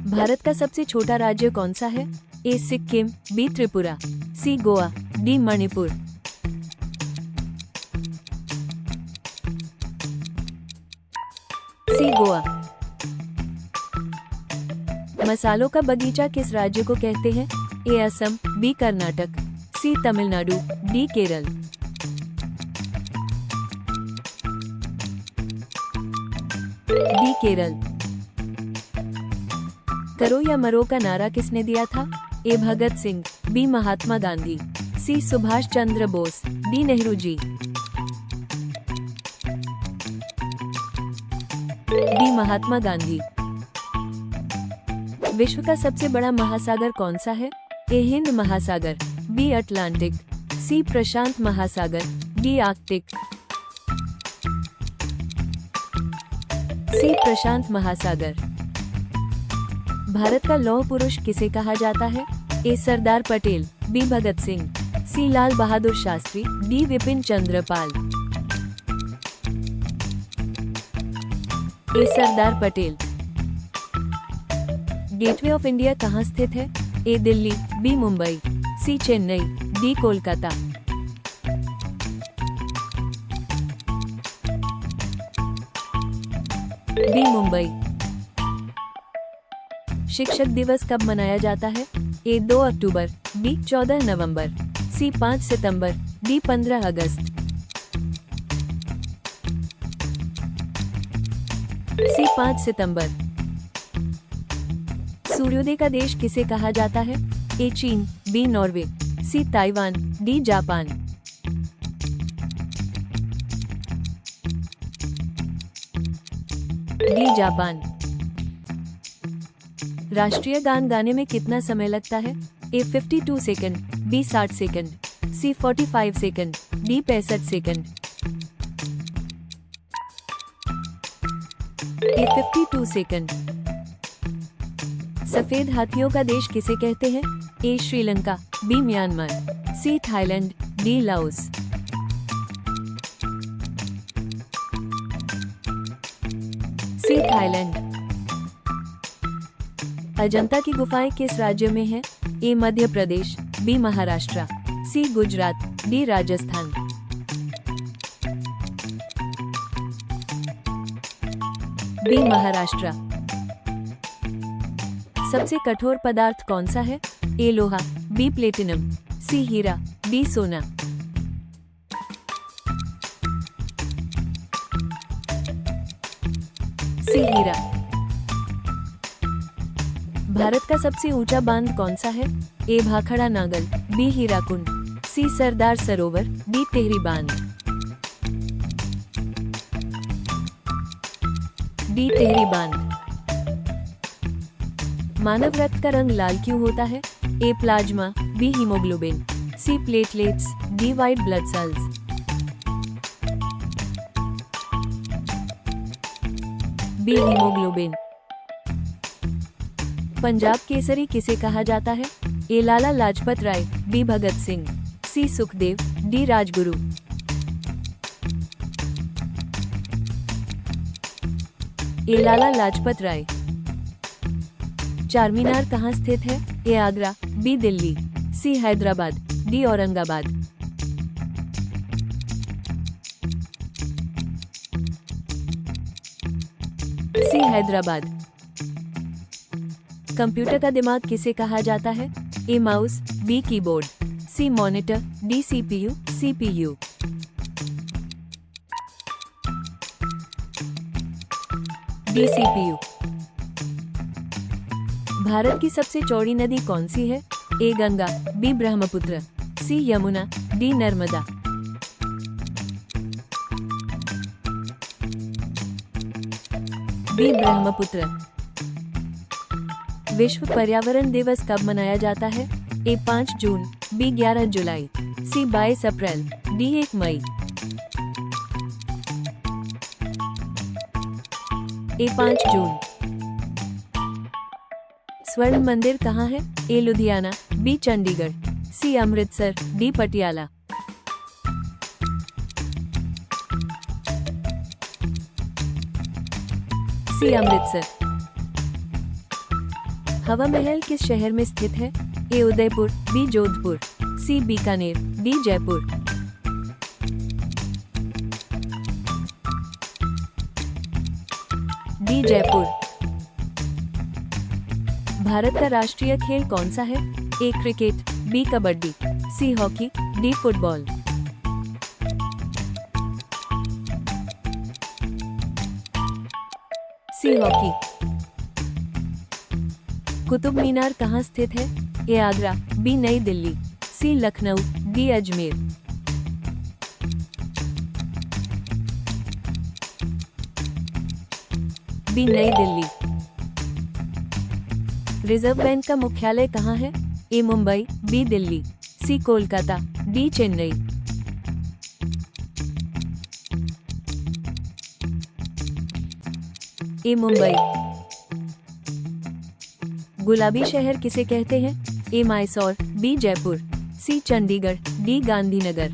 भारत का सबसे छोटा राज्य कौन सा है? ए सिक्किम, बी त्रिपुरा, सी गोवा, डी मणिपुर। सी गोवा। मसालों का बगीचा किस राज्य को कहते हैं? ए असम, बी कर्नाटक, सी तमिलनाडु, डी केरल। डी केरल। करो या मरो का नारा किसने दिया था? ए भगत सिंह, बी महात्मा गांधी, सी सुभाष चंद्र बोस, डी नेहरू जी। डी महात्मा गांधी। विश्व का सबसे बड़ा महासागर कौन सा है? ए हिंद महासागर, बी अटलांटिक, सी प्रशांत महासागर, डी आर्कटिक। सी प्रशांत महासागर। भारत का लौह पुरुष किसे कहा जाता है? A Sardar Patel, B Bhagat Singh, C Lal Bahadur Shastri, D Vipin Chandra Pal. A Sardar Patel. Gateway of India कहाँ स्थित है? A Delhi, B Mumbai, C Chennai, D Kolkata. D Mumbai. शिक्षक दिवस कब मनाया जाता है? ए 2 अक्टूबर, बी 14 नवंबर, सी 5 सितंबर, डी 15 अगस्त। सी 5 सितंबर। सूर्योदय का देश किसे कहा जाता है? ए चीन, बी नॉर्वे, सी Taiwan, D Japan. D Japan. राष्ट्रीय गान गाने में कितना समय लगता है? A 52 second, B 60 second, C 45 second, D 65 second. A 52 second. सफेद हाथियों का देश किसे कहते हैं? A Sri Lanka, B Myanmar, C Thailand, D Laos. C Thailand. Ajanta की गुफाएं किस राज्य में हैं? A Madhya Pradesh, B Maharashtra, C Gujarat, D Rajasthan. B Maharashtra. सबसे कठोर पदार्थ कौन सा है? ए लोहा, बी प्लेटिनम, सी हीरा, डी सोना। सी हीरा। भारत का सबसे ऊंचा बांध कौन सा है? ए भाखड़ा नागल, बी हीराकुंड, सी सरदार सरोवर, डी टेहरी बांध। डी टेहरी बांध। मानव रक्त का रंग लाल क्यों होता है? A plasma, B haemoglobin, C platelets, D white blood cells. B haemoglobin. Punjab Kesari किसे कहा जाता है? A Lala Lajpat Rai, B Bhagat Singh, C Sukhdev, D Rajguru. A Lala Lajpat Rai. Charminar कहाँ स्थित है? A Agra, B Delhi, C Hyderabad, D Aurangabad. C Hyderabad. Computer का दिमाग किसे कहा जाता है? A mouse, B keyboard, C monitor, D CPU, CPU. D CPU. Bharat की सबसे चौड़ी नदी कौन सी है? ए गंगा, बी ब्रह्मपुत्र, सी यमुना, डी नर्मदा। बी ब्रह्मपुत्र। विश्व पर्यावरण दिवस कब मनाया जाता है? ए 5 जून, बी 11 जुलाई, सी 22 अप्रैल, डी 1 मई। ए 5 जून। स्वर्ण मंदिर कहाँ है? ए लुधियाना, बी चंडीगढ़, सी अमृतसर, डी पटियाला। सी अमृतसर। हवा महल किस शहर में स्थित है? ए उदयपुर, बी जोधपुर, सी बीकानेर, डी जयपुर। डी जयपुर। भारत का राष्ट्रीय खेल कौन सा है? A cricket, B kabaddi, C hockey, D football. C hockey. Qutub Minar कहाँ स्थित है? A Agra, B New Delhi, C Lucknow, D Ajmer. B New Delhi. Reserve bank का मुख्यालय कहाँ है? A Mumbai, B Delhi, C Kolkata, D Chennai. A Mumbai. गुलाबी शहर किसे कहते हैं? A Mysore, B Jaipur, C Chandigarh, D Gandhinagar.